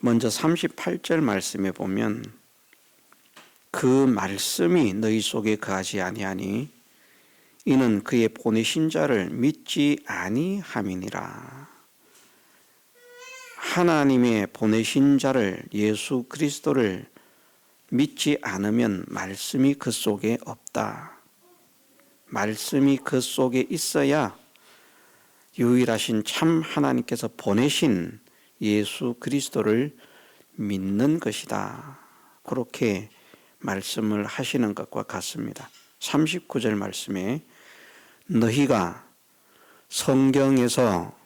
먼저 38절 말씀에 보면 그 말씀이 너희 속에 거하지 아니하니 이는 그의 보내신 자를 믿지 아니함이니라. 하나님의 보내신 자를, 예수 그리스도를 믿지 않으면 말씀이 그 속에 없다. 말씀이 그 속에 있어야 유일하신 참 하나님께서 보내신 예수 그리스도를 믿는 것이다. 그렇게 말씀을 하시는 것과 같습니다. 39절 말씀에 너희가 성경에서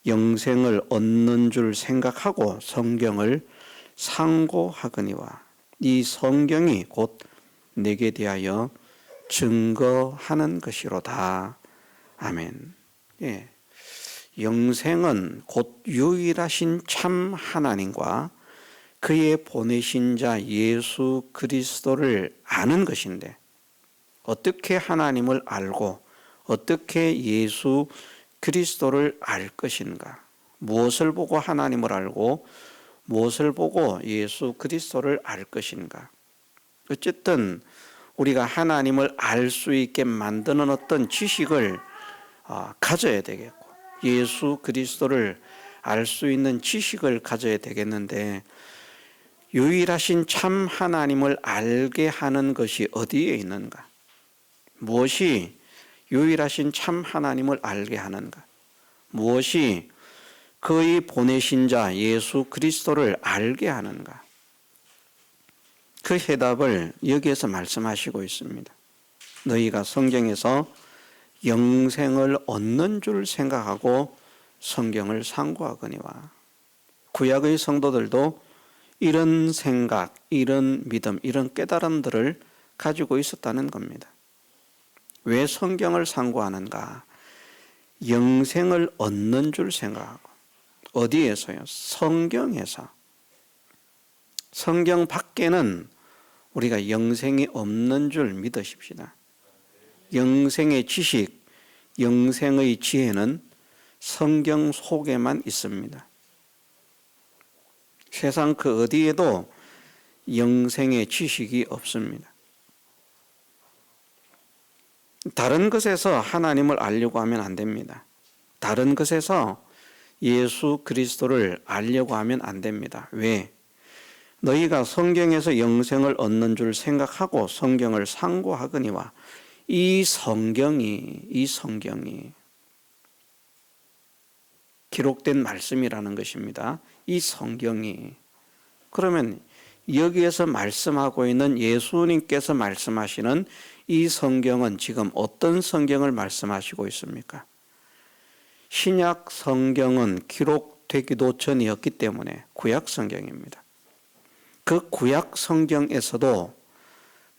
영생을 얻는 줄 생각하고 성경을 상고하거니와 이 성경이 곧 내게 대하여 증거하는 것이로다. 아멘. 예. 영생은 곧 유일하신 참 하나님과 그의 보내신 자 예수 그리스도를 아는 것인데 어떻게 하나님을 알고 어떻게 예수 그리스도를 알 것인가? 무엇을 보고 하나님을 알고 무엇을 보고 예수 그리스도를 알 것인가? 어쨌든 우리가 하나님을 알 수 있게 만드는 어떤 지식을 가져야 되겠고 예수 그리스도를 알 수 있는 지식을 가져야 되겠는데 유일하신 참 하나님을 알게 하는 것이 어디에 있는가? 무엇이 유일하신 참 하나님을 알게 하는가? 무엇이 그의 보내신 자 예수 그리스도를 알게 하는가? 그 해답을 여기에서 말씀하시고 있습니다. 너희가 성경에서 영생을 얻는 줄 생각하고 성경을 상고하거니와. 구약의 성도들도 이런 생각, 이런 믿음, 이런 깨달음들을 가지고 있었다는 겁니다. 왜 성경을 상고하는가? 영생을 얻는 줄 생각하고. 어디에서요? 성경에서. 성경 밖에는 우리가 영생이 없는 줄 믿으십시다. 영생의 지식, 영생의 지혜는 성경 속에만 있습니다. 세상 그 어디에도 영생의 지식이 없습니다. 다른 것에서 하나님을 알려고 하면 안 됩니다. 다른 것에서 예수 그리스도를 알려고 하면 안 됩니다. 왜? 너희가 성경에서 영생을 얻는 줄 생각하고 성경을 상고하거니와 이 성경이 기록된 말씀이라는 것입니다. 이 성경이. 그러면 여기에서 말씀하고 있는 예수님께서 말씀하시는 이 성경은 지금 어떤 성경을 말씀하시고 있습니까? 신약 성경은 기록되기도 전이었기 때문에 구약 성경입니다. 그 구약 성경에서도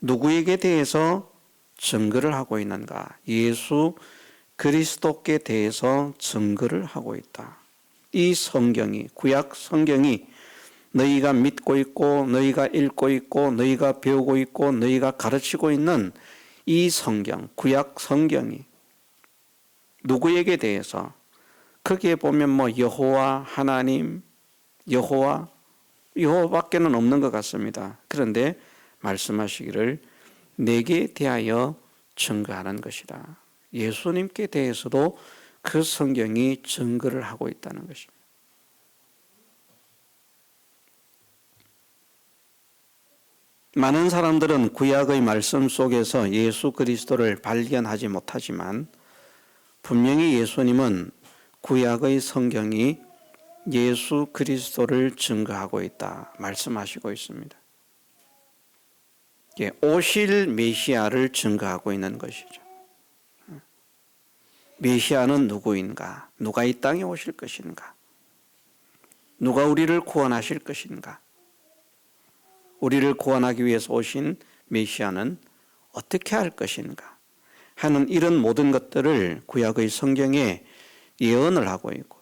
누구에게 대해서 증거를 하고 있는가? 예수 그리스도께 대해서 증거를 하고 있다. 이 성경이, 구약 성경이 너희가 믿고 있고 너희가 읽고 있고 너희가 배우고 있고 너희가 가르치고 있는 이 성경, 구약 성경이 누구에게 대해서 거기에 보면 뭐 여호와 하나님, 여호와밖에는 없는 것 같습니다. 그런데 말씀하시기를 내게 대하여 증거하는 것이다. 예수님께 대해서도 그 성경이 증거를 하고 있다는 것입니다. 많은 사람들은 구약의 말씀 속에서 예수 그리스도를 발견하지 못하지만 분명히 예수님은 구약의 성경이 예수 그리스도를 증거하고 있다 말씀하시고 있습니다. 오실 메시아를 증거하고 있는 것이죠. 메시아는 누구인가? 누가 이 땅에 오실 것인가? 누가 우리를 구원하실 것인가? 우리를 구원하기 위해서 오신 메시아는 어떻게 할 것인가? 하는 이런 모든 것들을 구약의 성경에 예언을 하고 있고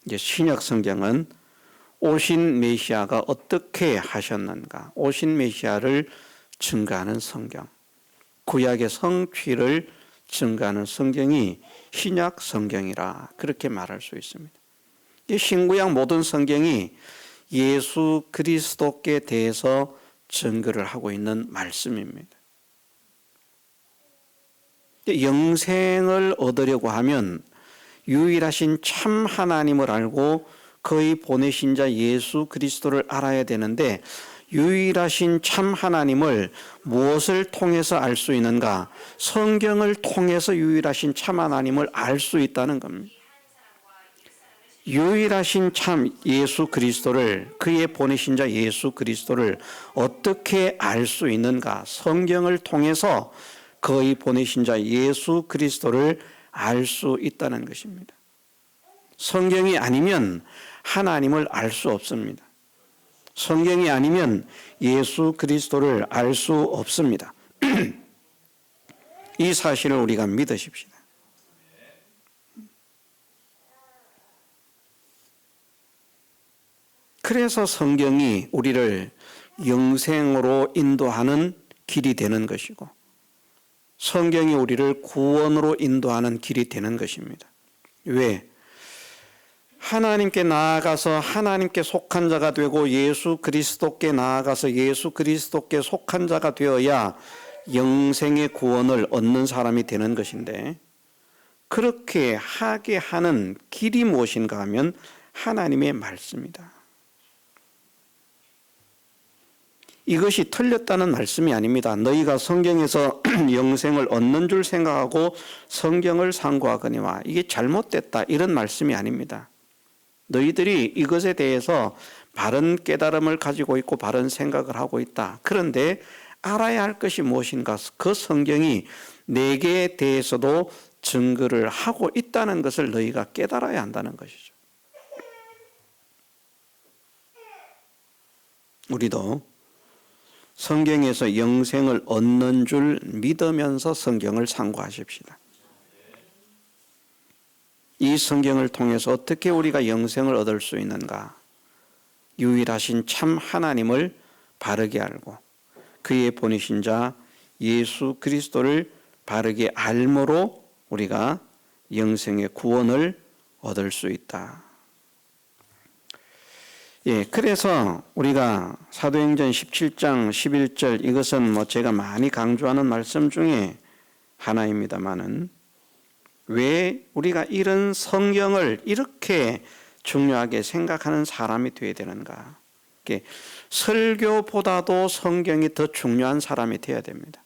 이제 신약 성경은 오신 메시아가 어떻게 하셨는가? 오신 메시아를 증거하는 성경, 구약의 성취를 증거하는 성경이 신약 성경이라 그렇게 말할 수 있습니다. 이 신구약 모든 성경이 예수 그리스도께 대해서 증거를 하고 있는 말씀입니다. 영생을 얻으려고 하면 유일하신 참 하나님을 알고 그의 보내신 자 예수 그리스도를 알아야 되는데, 유일하신 참 하나님을 무엇을 통해서 알 수 있는가? 성경을 통해서 유일하신 참 하나님을 알 수 있다는 겁니다. 유일하신 참 예수 그리스도를, 그의 보내신 자 예수 그리스도를 어떻게 알 수 있는가? 성경을 통해서 그의 보내신 자 예수 그리스도를 알 수 있다는 것입니다. 성경이 아니면 하나님을 알 수 없습니다. 성경이 아니면 예수 그리스도를 알 수 없습니다. 이 사실을 우리가 믿으십시다. 그래서 성경이 우리를 영생으로 인도하는 길이 되는 것이고, 성경이 우리를 구원으로 인도하는 길이 되는 것입니다. 왜? 하나님께 나아가서 하나님께 속한 자가 되고 예수 그리스도께 나아가서 예수 그리스도께 속한 자가 되어야 영생의 구원을 얻는 사람이 되는 것인데, 그렇게 하게 하는 길이 무엇인가 하면 하나님의 말씀이다. 이것이 틀렸다는 말씀이 아닙니다. 너희가 성경에서 영생을 얻는 줄 생각하고 성경을 상고하거니와 이게 잘못됐다, 이런 말씀이 아닙니다. 너희들이 이것에 대해서 바른 깨달음을 가지고 있고 바른 생각을 하고 있다. 그런데 알아야 할 것이 무엇인가? 그 성경이 내게 대해서도 증거를 하고 있다는 것을 너희가 깨달아야 한다는 것이죠. 우리도 성경에서 영생을 얻는 줄 믿으면서 성경을 상고하십시다. 이 성경을 통해서 어떻게 우리가 영생을 얻을 수 있는가? 유일하신 참 하나님을 바르게 알고 그의 보내신 자 예수 그리스도를 바르게 알므로 우리가 영생의 구원을 얻을 수 있다. 그래서 우리가 사도행전 17장 11절, 이것은 제가 많이 강조하는 말씀 중에 하나입니다만은, 왜 우리가 이런 성경을 이렇게 중요하게 생각하는 사람이 되어야 되는가? 설교보다도 성경이 더 중요한 사람이 되어야 됩니다.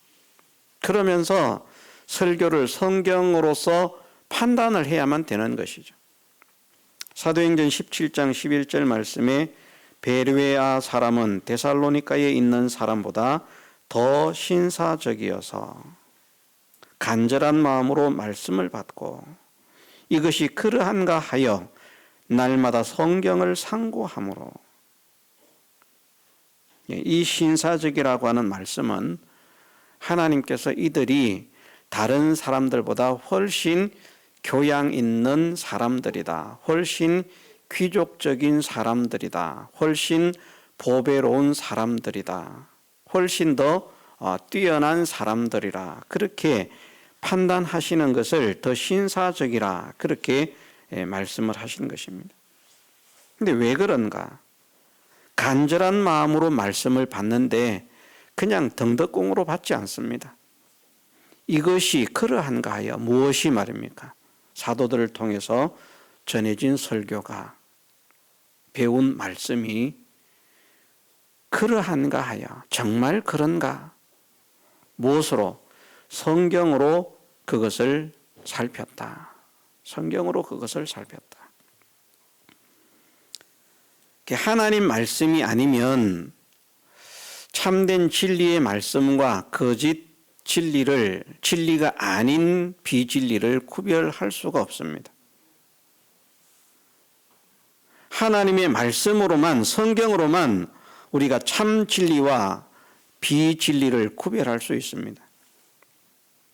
그러면서 설교를 성경으로서 판단을 해야만 되는 것이죠. 사도행전 17장 11절 말씀에 베르웨아 사람은 데살로니가에 있는 사람보다 더 신사적이어서 간절한 마음으로 말씀을 받고 이것이 그러한가 하여 날마다 성경을 상고함으로, 이 신사적이라고 하는 말씀은 하나님께서 이들이 다른 사람들보다 훨씬 교양 있는 사람들이다, 훨씬 귀족적인 사람들이다, 훨씬 보배로운 사람들이다, 훨씬 더 뛰어난 사람들이라, 그렇게 판단하시는 것을 더 신사적이라, 그렇게 말씀을 하시는 것입니다. 근데 왜 그런가? 간절한 마음으로 말씀을 받는데 그냥 덩덕공으로 받지 않습니다. 이것이 그러한가 하여, 무엇이 말입니까? 사도들을 통해서 전해진 설교가, 배운 말씀이 그러한가 하여, 정말 그런가? 무엇으로? 성경으로 그것을 살폈다. 성경으로 그것을 살폈다. 하나님 말씀이 아니면 참된 진리의 말씀과 거짓 진리가 아닌 비진리를 구별할 수가 없습니다. 하나님의 말씀으로만, 성경으로만 우리가 참 진리와 비진리를 구별할 수 있습니다.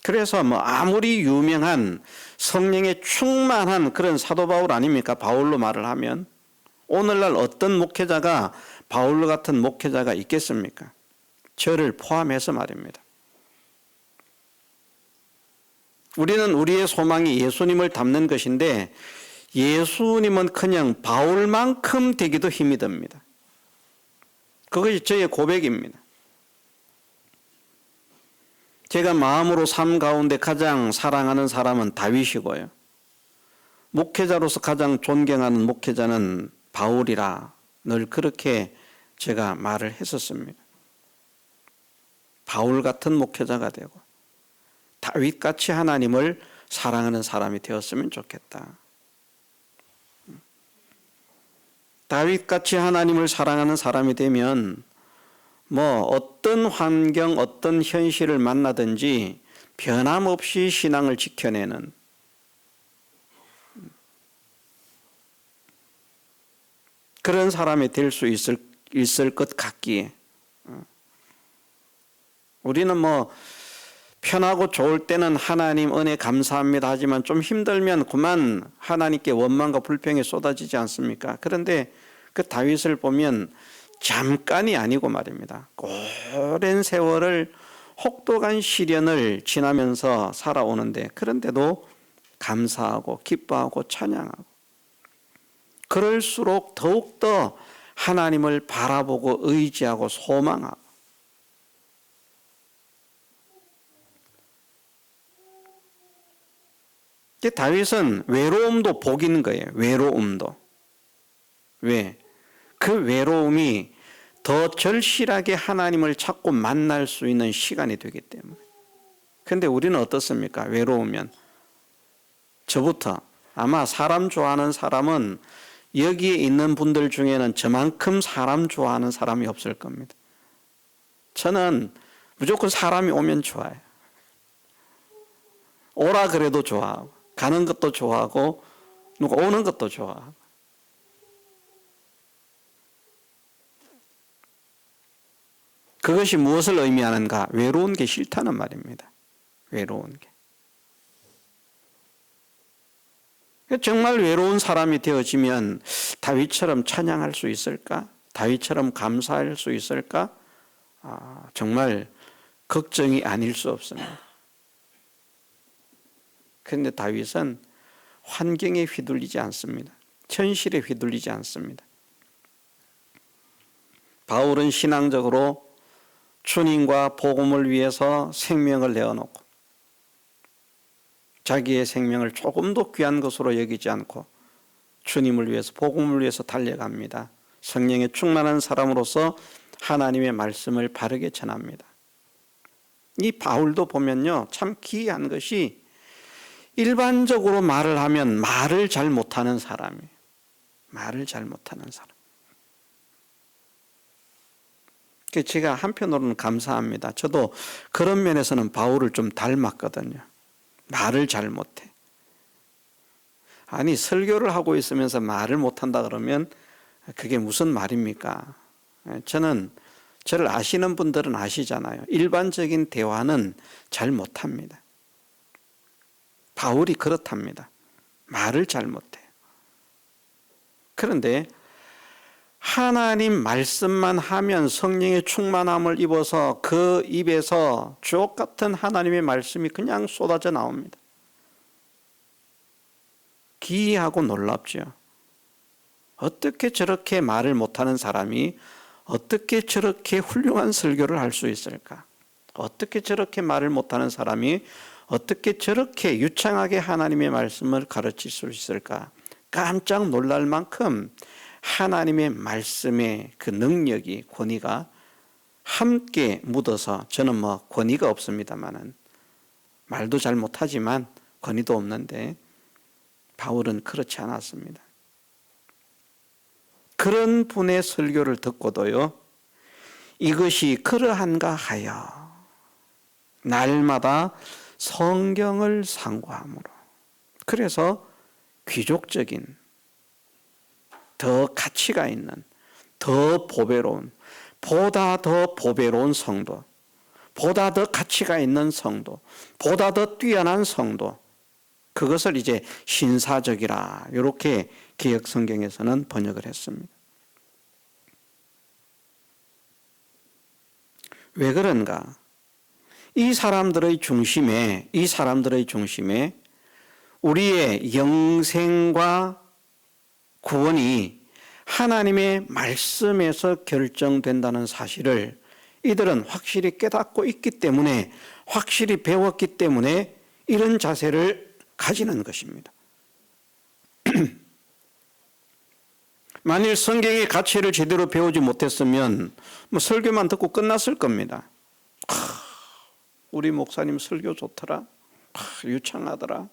그래서 아무리 유명한 성령에 충만한 그런 사도 바울 아닙니까? 바울로 말을 하면 오늘날 어떤 목회자가 바울 같은 목회자가 있겠습니까? 저를 포함해서 말입니다. 우리는 우리의 소망이 예수님을 닮는 것인데 예수님은 그냥 바울만큼 되기도 힘이 듭니다. 그것이 저의 고백입니다. 제가 마음으로 삶 가운데 가장 사랑하는 사람은 다윗이고요. 목회자로서 가장 존경하는 목회자는 바울이라 늘 그렇게 제가 말을 했었습니다. 바울 같은 목회자가 되고 다윗같이 하나님을 사랑하는 사람이 되었으면 좋겠다. 다윗같이 하나님을 사랑하는 사람이 되면 어떤 환경, 어떤 현실을 만나든지 변함없이 신앙을 지켜내는 그런 사람이 될 수 있을 것 같기에 우리는 편하고 좋을 때는 하나님 은혜 감사합니다 하지만 좀 힘들면 그만 하나님께 원망과 불평이 쏟아지지 않습니까? 그런데 그 다윗을 보면 잠깐이 아니고 말입니다. 오랜 세월을 혹독한 시련을 지나면서 살아오는데 그런데도 감사하고 기뻐하고 찬양하고 그럴수록 더욱더 하나님을 바라보고 의지하고 소망하고 다윗은 외로움도 복인 거예요. 외로움도. 왜? 그 외로움이 더 절실하게 하나님을 찾고 만날 수 있는 시간이 되기 때문에. 그런데 우리는 어떻습니까? 외로우면. 저부터 아마 사람 좋아하는 사람은 여기에 있는 분들 중에는 저만큼 사람 좋아하는 사람이 없을 겁니다. 저는 무조건 사람이 오면 좋아요. 오라 그래도 좋아하고 가는 것도 좋아하고 누가 오는 것도 좋아하고 그것이 무엇을 의미하는가? 외로운 게 싫다는 말입니다. 외로운 게. 정말 외로운 사람이 되어지면 다윗처럼 찬양할 수 있을까? 다윗처럼 감사할 수 있을까? 정말 걱정이 아닐 수 없습니다. 그런데 다윗은 환경에 휘둘리지 않습니다. 현실에 휘둘리지 않습니다. 바울은 신앙적으로 주님과 복음을 위해서 생명을 내어놓고 자기의 생명을 조금도 귀한 것으로 여기지 않고 주님을 위해서 복음을 위해서 달려갑니다. 성령에 충만한 사람으로서 하나님의 말씀을 바르게 전합니다. 이 바울도 보면요 참 기이한 것이 일반적으로 말을 하면 말을 잘 못하는 사람이에요. 말을 잘 못하는 사람. 제가 한편으로는 감사합니다. 저도 그런 면에서는 바울을 좀 닮았거든요. 말을 잘 못해. 아니 설교를 하고 있으면서 말을 못한다 그러면 그게 무슨 말입니까? 저를 아시는 분들은 아시잖아요. 일반적인 대화는 잘 못합니다. 바울이 그렇답니다. 말을 잘 못해요. 그런데 하나님 말씀만 하면 성령의 충만함을 입어서 그 입에서 주옥 같은 하나님의 말씀이 그냥 쏟아져 나옵니다. 기이하고 놀랍죠. 어떻게 저렇게 말을 못하는 사람이 어떻게 저렇게 훌륭한 설교를 할 수 있을까? 어떻게 저렇게 말을 못하는 사람이 어떻게 저렇게 유창하게 하나님의 말씀을 가르칠 수 있을까? 깜짝 놀랄 만큼 하나님의 말씀의 그 능력이 권위가 함께 묻어서 저는 권위가 없습니다만은 말도 잘 못하지만 권위도 없는데 바울은 그렇지 않았습니다. 그런 분의 설교를 듣고도요 이것이 그러한가 하여 날마다 성경을 상고함으로 그래서 귀족적인 더 가치가 있는 더 보배로운 보다 더 보배로운 성도 보다 더 가치가 있는 성도 보다 더 뛰어난 성도 그것을 이제 신사적이라 이렇게 개역 성경에서는 번역을 했습니다. 왜 그런가? 이 사람들의 중심에 우리의 영생과 구원이 하나님의 말씀에서 결정된다는 사실을 이들은 확실히 깨닫고 있기 때문에, 확실히 배웠기 때문에 이런 자세를 가지는 것입니다. 만일 성경의 가치를 제대로 배우지 못했으면 설교만 듣고 끝났을 겁니다. 우리 목사님 설교 좋더라, 유창하더라,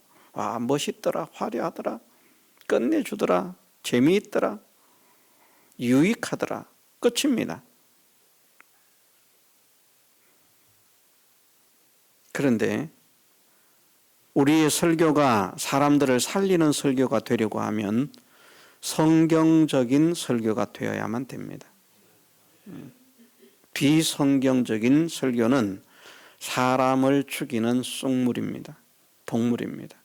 멋있더라, 화려하더라, 끝내주더라, 재미있더라, 유익하더라, 끝입니다. 그런데 우리의 설교가 사람들을 살리는 설교가 되려고 하면 성경적인 설교가 되어야만 됩니다. 비성경적인 설교는 사람을 죽이는 쑥물입니다. 동물입니다.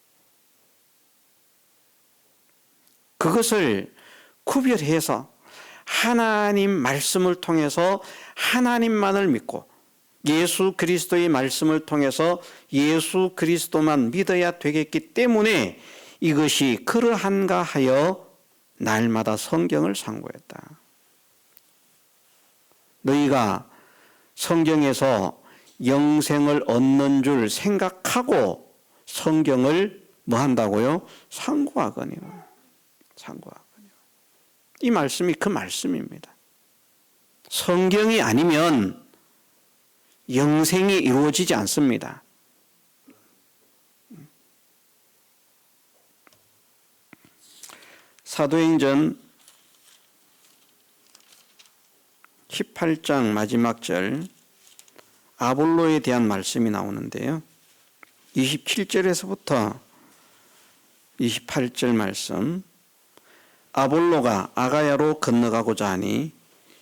그것을 구별해서 하나님 말씀을 통해서 하나님만을 믿고 예수 그리스도의 말씀을 통해서 예수 그리스도만 믿어야 되겠기 때문에 이것이 그러한가 하여 날마다 성경을 상고했다. 너희가 성경에서 영생을 얻는 줄 생각하고 성경을 뭐 한다고요? 상고하거니와. 상고하거니와. 이 말씀이 그 말씀입니다. 성경이 아니면 영생이 이루어지지 않습니다. 사도행전 18장 마지막 절 아볼로에 대한 말씀이 나오는데요. 27절에서부터 28절 말씀. 아볼로가 아가야로 건너가고자 하니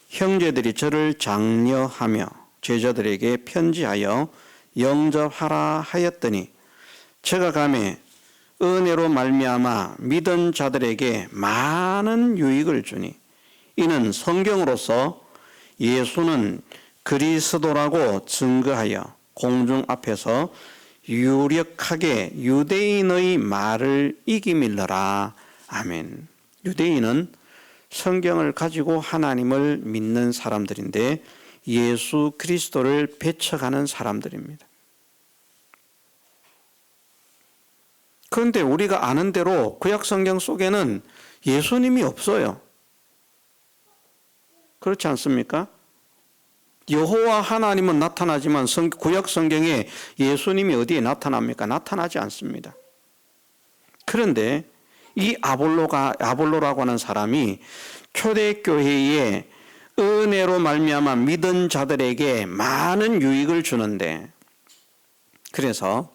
형제들이 저를 장려하며 제자들에게 편지하여 영접하라 하였더니 제가 가매 은혜로 말미암아 믿은 자들에게 많은 유익을 주니 이는 성경으로서 예수는 그리스도라고 증거하여 공중 앞에서 유력하게 유대인의 말을 이기밀러라. 아멘. 유대인은 성경을 가지고 하나님을 믿는 사람들인데 예수 그리스도를 배척하는 사람들입니다. 그런데 우리가 아는 대로 구약 성경 속에는 예수님이 없어요. 그렇지 않습니까? 여호와 하나님은 나타나지만 구약 성경에 예수님이 어디에 나타납니까? 나타나지 않습니다. 그런데 이 아볼로라고 하는 사람이 초대교회에 은혜로 말미암아 믿은 자들에게 많은 유익을 주는데, 그래서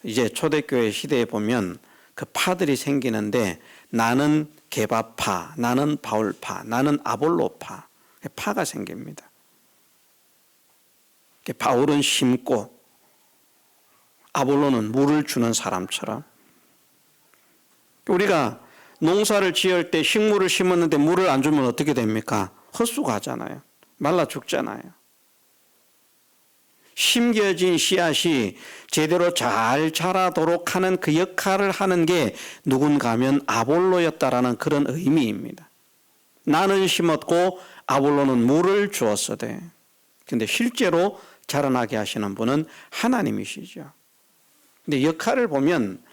이제 초대교회 시대에 보면 그 파들이 생기는데 나는 게바파, 나는 바울파, 나는 아볼로파, 파가 생깁니다. 바울은 심고 아볼로는 물을 주는 사람처럼, 우리가 농사를 지을 때 식물을 심었는데 물을 안 주면 어떻게 됩니까? 헛수고하잖아요. 말라 죽잖아요. 심겨진 씨앗이 제대로 잘 자라도록 하는 그 역할을 하는 게 누군가 하면 아볼로였다라는 그런 의미입니다. 나는 심었고 아볼로는 물을 주었으되, 근데 실제로 자라나게 하시는 분은 하나님이시죠. 근데 역할을 보면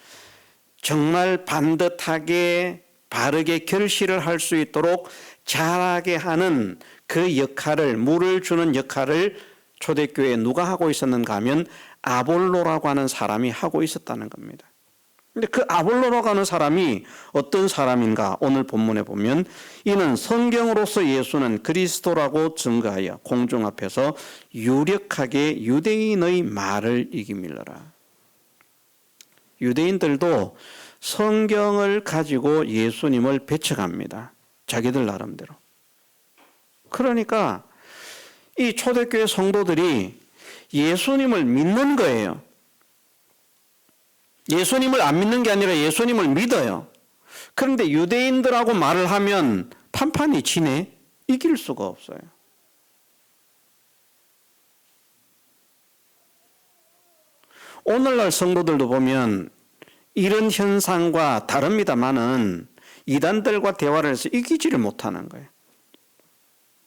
정말 반듯하게 바르게 결실을 할 수 있도록 자라게 하는 그 역할을, 물을 주는 역할을 초대교회에 누가 하고 있었는가 하면 아볼로라고 하는 사람이 하고 있었다는 겁니다. 근데 그 아볼로라고 하는 사람이 어떤 사람인가? 오늘 본문에 보면 이는 성경으로서 예수는 그리스도라고 증거하여 공중 앞에서 유력하게 유대인의 말을 이기밀러라. 유대인들도 성경을 가지고 예수님을 배척합니다. 자기들 나름대로. 그러니까 이 초대교회 성도들이 예수님을 믿는 거예요. 예수님을 안 믿는 게 아니라 예수님을 믿어요. 그런데 유대인들하고 말을 하면 판판이 지네? 이길 수가 없어요. 오늘날 성도들도 보면 이런 현상과 다릅니다마는 이단들과 대화를 해서 이기지를 못하는 거예요.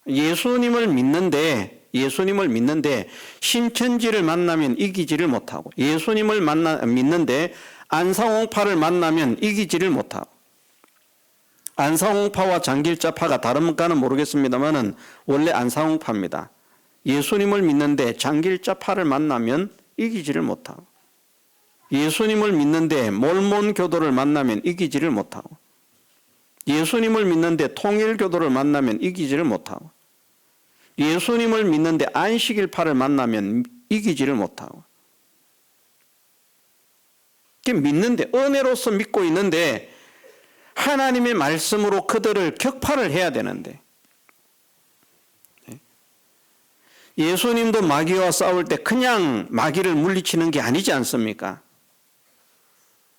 예수님을 믿는데 신천지를 만나면 이기지를 못하고, 예수님을 믿는데 안상홍파를 만나면 이기지를 못하고, 안상홍파와 장길자파가 다른가는 모르겠습니다만은 원래 안상홍파입니다. 예수님을 믿는데 장길자파를 만나면 이기지를 못하고, 예수님을 믿는데 몰몬 교도를 만나면 이기지를 못하고, 예수님을 믿는데 통일교도를 만나면 이기지를 못하고, 예수님을 믿는데 안식일파를 만나면 이기지를 못하고, 믿는데, 은혜로서 믿고 있는데 하나님의 말씀으로 그들을 격파를 해야 되는데, 예수님도 마귀와 싸울 때 그냥 마귀를 물리치는 게 아니지 않습니까?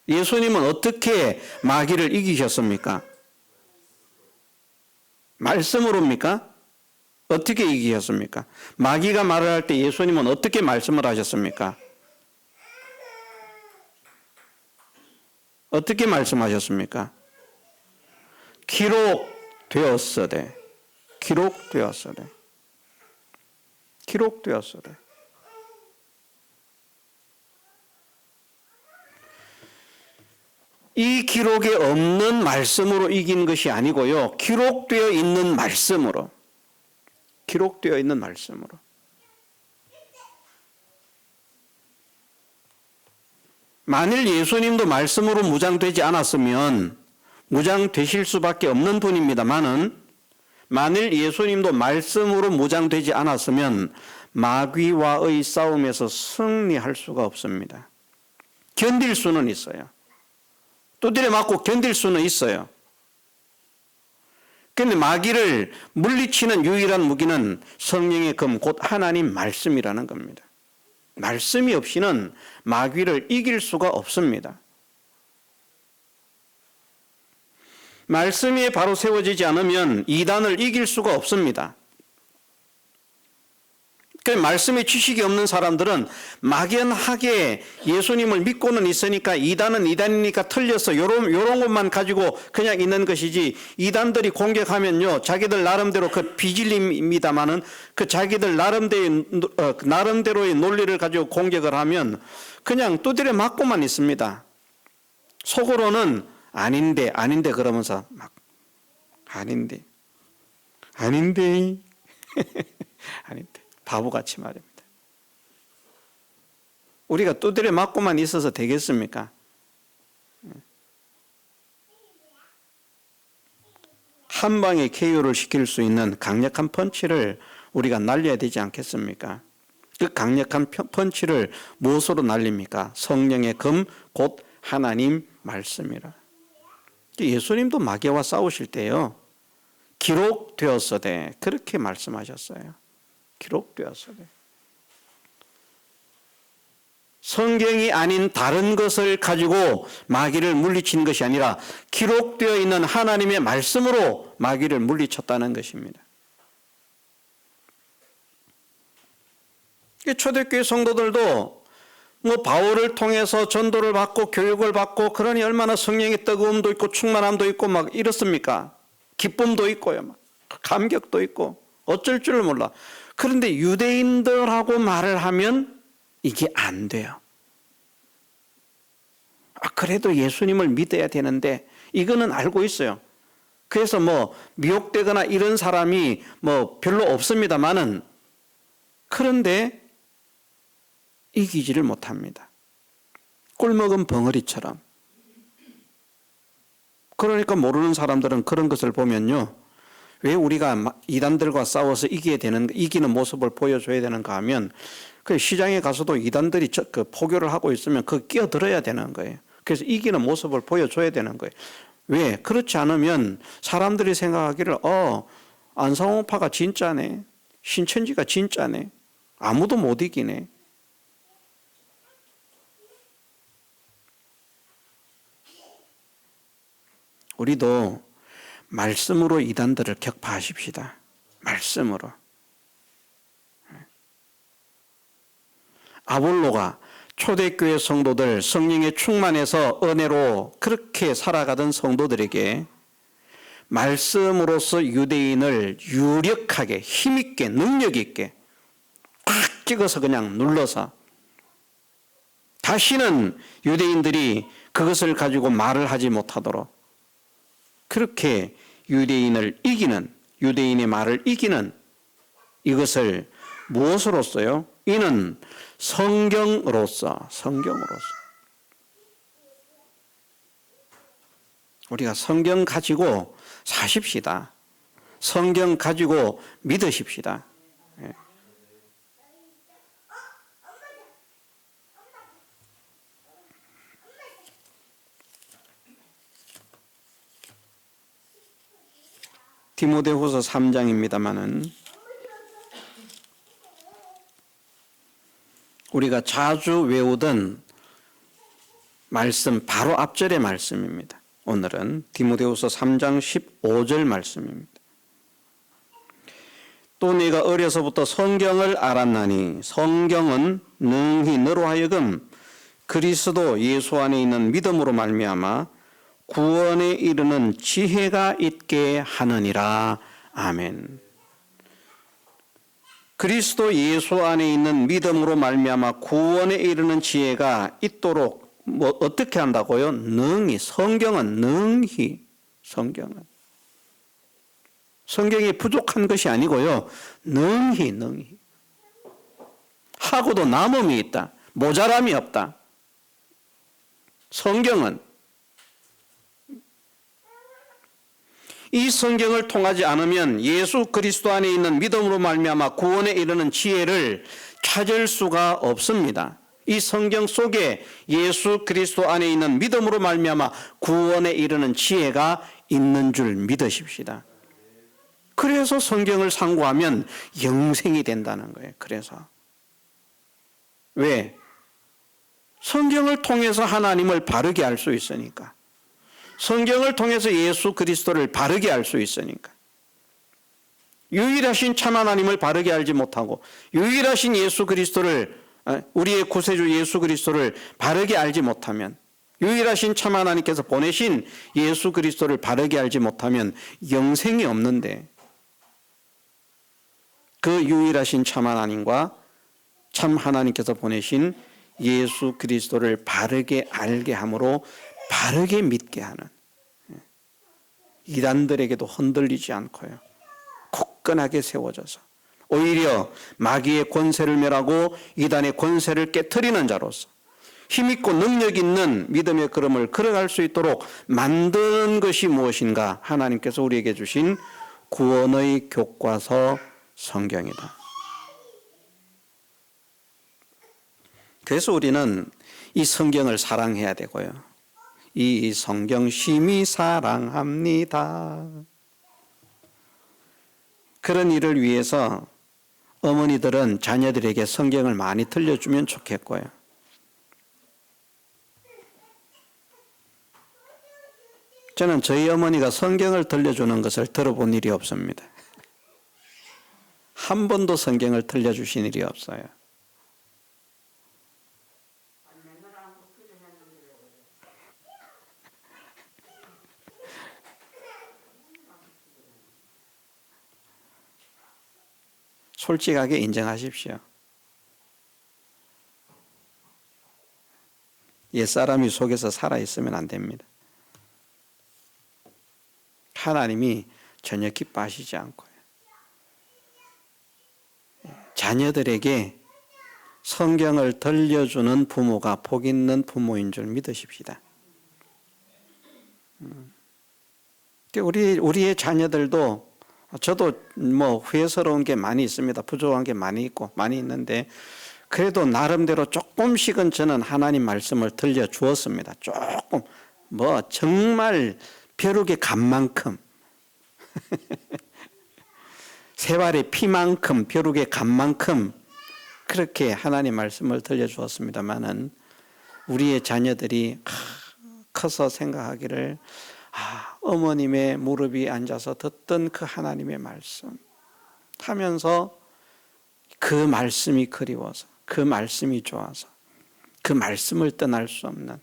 예수님은 어떻게 마귀를 이기셨습니까? 말씀으로입니까? 어떻게 이기셨습니까? 마귀가 말을 할 때 예수님은 어떻게 말씀을 하셨습니까? 어떻게 말씀하셨습니까? 기록되었으되, 기록되었으되, 기록되었으되. 이 기록에 없는 말씀으로 이긴 것이 아니고요, 기록되어 있는 말씀으로, 기록되어 있는 말씀으로. 만일 예수님도 말씀으로 무장되지 않았으면, 무장되실 수밖에 없는 분입니다만은, 만일 예수님도 말씀으로 무장되지 않았으면 마귀와의 싸움에서 승리할 수가 없습니다. 견딜 수는 있어요. 두드려 맞고 견딜 수는 있어요. 그런데 마귀를 물리치는 유일한 무기는 성령의 금, 곧 하나님 말씀이라는 겁니다. 말씀이 없이는 마귀를 이길 수가 없습니다. 말씀이 바로 세워지지 않으면 이단을 이길 수가 없습니다. 그 말씀의 지식이 없는 사람들은 막연하게 예수님을 믿고는 있으니까 이단은 이단이니까 틀렸어, 요런 것만 가지고 그냥 있는 것이지, 이단들이 공격하면요 자기들 나름대로 그 비질립니다마는 그 자기들 나름대로의 논리를 가지고 공격을 하면 그냥 두드려 맞고만 있습니다. 속으로는 아닌데 그러면서 막 아닌데 아닌데 바보같이 말입니다. 우리가 두드려 맞고만 있어서 되겠습니까? 한 방에 KO를 시킬 수 있는 강력한 펀치를 우리가 날려야 되지 않겠습니까? 그 강력한 펀치를 무엇으로 날립니까? 성령의 금, 곧 하나님 말씀이라. 예수님도 마귀와 싸우실 때요, 기록되었으되 그렇게 말씀하셨어요. 기록되었으되. 성경이 아닌 다른 것을 가지고 마귀를 물리친 것이 아니라 기록되어 있는 하나님의 말씀으로 마귀를 물리쳤다는 것입니다. 초대교회 성도들도 바울을 통해서 전도를 받고 교육을 받고 그러니 얼마나 성령의 뜨거움도 있고 충만함도 있고 막 이렇습니까? 기쁨도 있고요, 막 감격도 있고 어쩔 줄을 몰라. 그런데 유대인들하고 말을 하면 이게 안 돼요. 그래도 예수님을 믿어야 되는데 이거는 알고 있어요. 그래서 미혹되거나 이런 사람이 별로 없습니다만은, 그런데 이기지를 못합니다. 꿀먹은 벙어리처럼. 그러니까 모르는 사람들은 그런 것을 보면요, 왜 우리가 이단들과 싸워서 이기는 모습을 보여줘야 되는가 하면, 그 시장에 가서도 이단들이 포교를 하고 있으면 끼어들어야 되는 거예요. 그래서 이기는 모습을 보여줘야 되는 거예요. 왜? 그렇지 않으면 사람들이 생각하기를 안상홍파가 진짜네, 신천지가 진짜네, 아무도 못 이기네. 우리도 말씀으로 이단들을 격파하십시다. 말씀으로. 아볼로가 초대교회 성도들 성령에 충만해서 은혜로 그렇게 살아가던 성도들에게 말씀으로서 유대인을 유력하게 힘있게 능력 있게 꽉 찍어서 그냥 눌러서 다시는 유대인들이 그것을 가지고 말을 하지 못하도록 그렇게 유대인을 이기는 유대인의 말을 이기는 이것을 무엇으로써요? 이는 성경으로서 우리가 성경 가지고 사십시다. 성경 가지고 믿으십시다. 예. 디모데후서 3장입니다마는 우리가 자주 외우던 말씀 바로 앞절의 말씀입니다. 오늘은 디모데후서 3장 15절 말씀입니다. 또 네가 어려서부터 성경을 알았나니 성경은 능히 너로 하여금 그리스도 예수 안에 있는 믿음으로 말미암아 구원에 이르는 지혜가 있게 하느니라. 아멘. 그리스도 예수 안에 있는 믿음으로 말미암아 구원에 이르는 지혜가 있도록 어떻게 한다고요? 능히. 성경이 부족한 것이 아니고요. 능히 하고도 남음이 있다. 모자람이 없다. 성경은 이 성경을 통하지 않으면 예수 그리스도 안에 있는 믿음으로 말미암아 구원에 이르는 지혜를 찾을 수가 없습니다. 이 성경 속에 예수 그리스도 안에 있는 믿음으로 말미암아 구원에 이르는 지혜가 있는 줄 믿으십시다. 그래서 성경을 상고하면 영생이 된다는 거예요. 그래서 왜? 성경을 통해서 하나님을 바르게 알 수 있으니까. 성경을 통해서 예수 그리스도를 바르게 알 수 있으니까. 유일하신 참 하나님을 바르게 알지 못하고 유일하신 예수 그리스도를 우리의 구세주 예수 그리스도를 바르게 알지 못하면 유일하신 참 하나님께서 보내신 예수 그리스도를 바르게 알지 못하면 영생이 없는데 그 유일하신 참 하나님과 참 하나님께서 보내신 예수 그리스도를 바르게 알게 함으로 바르게 믿게 하는 이단들에게도 흔들리지 않고요. 굳건하게 세워져서 오히려 마귀의 권세를 멸하고 이단의 권세를 깨트리는 자로서 힘있고 능력 있는 믿음의 걸음을 걸어갈 수 있도록 만드는 것이 무엇인가? 하나님께서 우리에게 주신 구원의 교과서 성경이다. 그래서 우리는 이 성경을 사랑해야 되고요. 이 성경 심히 사랑합니다. 그런 일을 위해서 어머니들은 자녀들에게 성경을 많이 들려주면 좋겠고요. 저는 저희 어머니가 성경을 들려주는 것을 들어본 일이 없습니다. 한 번도 성경을 들려주신 일이 없어요. 솔직하게 인정하십시오. 옛사람이 속에서 살아있으면 안 됩니다. 하나님이 전혀 기뻐하시지 않고요. 자녀들에게 성경을 들려주는 부모가 복 있는 부모인 줄 믿으십시다. 우리의 자녀들도 저도 후회스러운 게 많이 있습니다. 부족한 게 많이 있고 많이 있는데 그래도 나름대로 조금씩은 저는 하나님 말씀을 들려주었습니다. 조금 정말 벼룩의 간만큼 세발의 피만큼 벼룩의 간만큼 그렇게 하나님 말씀을 들려주었습니다마는 우리의 자녀들이 커서 생각하기를 어머님의 무릎이 앉아서 듣던 그 하나님의 말씀 하면서 그 말씀이 그리워서 그 말씀이 좋아서 그 말씀을 떠날 수 없는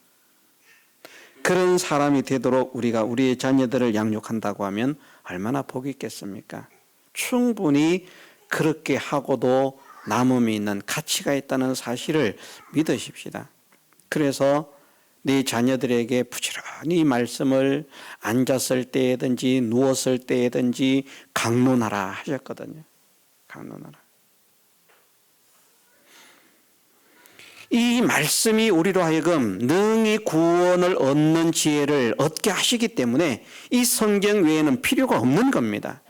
그런 사람이 되도록 우리가 우리의 자녀들을 양육한다고 하면 얼마나 복이 있겠습니까? 충분히 그렇게 하고도 남음이 있는 가치가 있다는 사실을 믿으십시다. 그래서 네 자녀들에게 부지런히 말씀을 앉았을 때든지 누웠을 때든지 강론하라 하셨거든요. 강론하라. 이 말씀이 우리로 하여금 능히 구원을 얻는 지혜를 얻게 하시기 때문에 이 성경 외에는 필요가 없는 겁니다.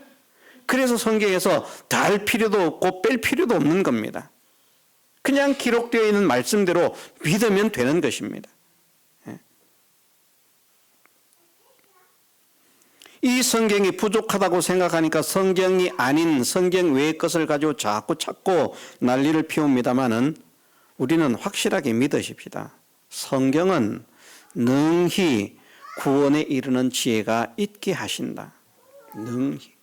그래서 성경에서 달 필요도 없고 뺄 필요도 없는 겁니다. 그냥 기록되어 있는 말씀대로 믿으면 되는 것입니다. 이 성경이 부족하다고 생각하니까 성경이 아닌 성경 외의 것을 가지고 자꾸 찾고 난리를 피웁니다마는 우리는 확실하게 믿으십시다. 성경은 능히 구원에 이르는 지혜가 있게 하신다. 능히.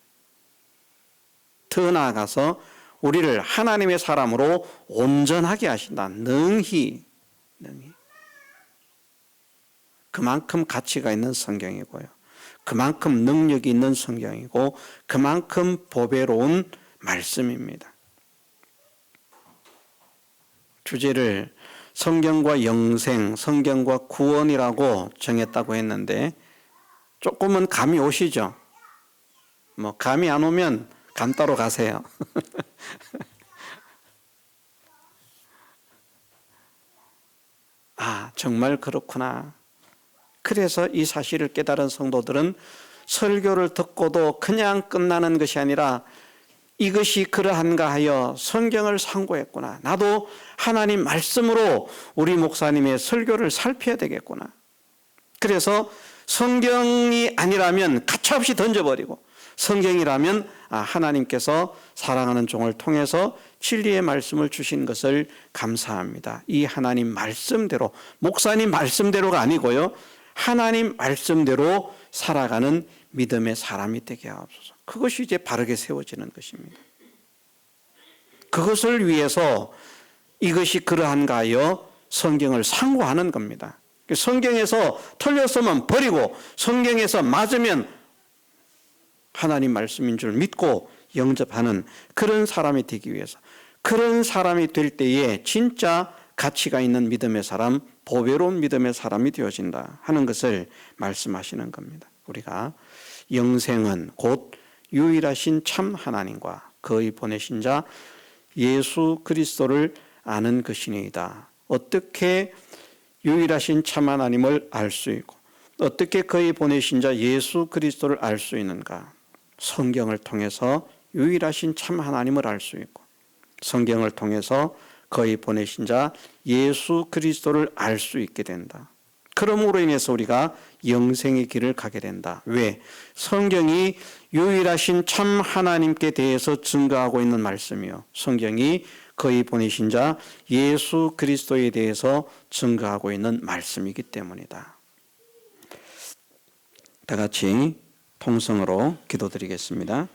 더 나아가서 우리를 하나님의 사람으로 온전하게 하신다. 능히. 그만큼 가치가 있는 성경이고요. 그만큼 능력이 있는 성경이고 그만큼 보배로운 말씀입니다. 주제를 성경과 영생, 성경과 구원이라고 정했다고 했는데 조금은 감이 오시죠? 감이 안 오면 감 따러 가세요. 아, 정말 그렇구나. 그래서 이 사실을 깨달은 성도들은 설교를 듣고도 그냥 끝나는 것이 아니라 이것이 그러한가 하여 성경을 상고했구나. 나도 하나님 말씀으로 우리 목사님의 설교를 살펴야 되겠구나. 그래서 성경이 아니라면 가차없이 던져버리고 성경이라면 하나님께서 사랑하는 종을 통해서 진리의 말씀을 주신 것을 감사합니다. 이 하나님 말씀대로, 목사님 말씀대로가 아니고요. 하나님 말씀대로 살아가는 믿음의 사람이 되게 하옵소서. 그것이 이제 바르게 세워지는 것입니다. 그것을 위해서 이것이 그러한가 하여 성경을 상고하는 겁니다. 성경에서 틀렸으면 버리고 성경에서 맞으면 하나님 말씀인 줄 믿고 영접하는 그런 사람이 되기 위해서, 그런 사람이 될 때에 진짜 가치가 있는 믿음의 사람, 보배로운 믿음의 사람이 되어진다 하는 것을 말씀하시는 겁니다. 우리가 영생은 곧 유일하신 참 하나님과 그의 보내신 자 예수 그리스도를 아는 것이니이다. 어떻게 유일하신 참 하나님을 알 수 있고 어떻게 그의 보내신 자 예수 그리스도를 알 수 있는가? 성경을 통해서 유일하신 참 하나님을 알 수 있고 성경을 통해서 그의 보내신 자 예수 그리스도를 알 수 있게 된다. 그러므로 인해서 우리가 영생의 길을 가게 된다. 왜? 성경이 유일하신 참 하나님께 대해서 증거하고 있는 말씀이요. 성경이 그의 보내신 자 예수 그리스도에 대해서 증거하고 있는 말씀이기 때문이다. 다 같이 통성으로 기도드리겠습니다.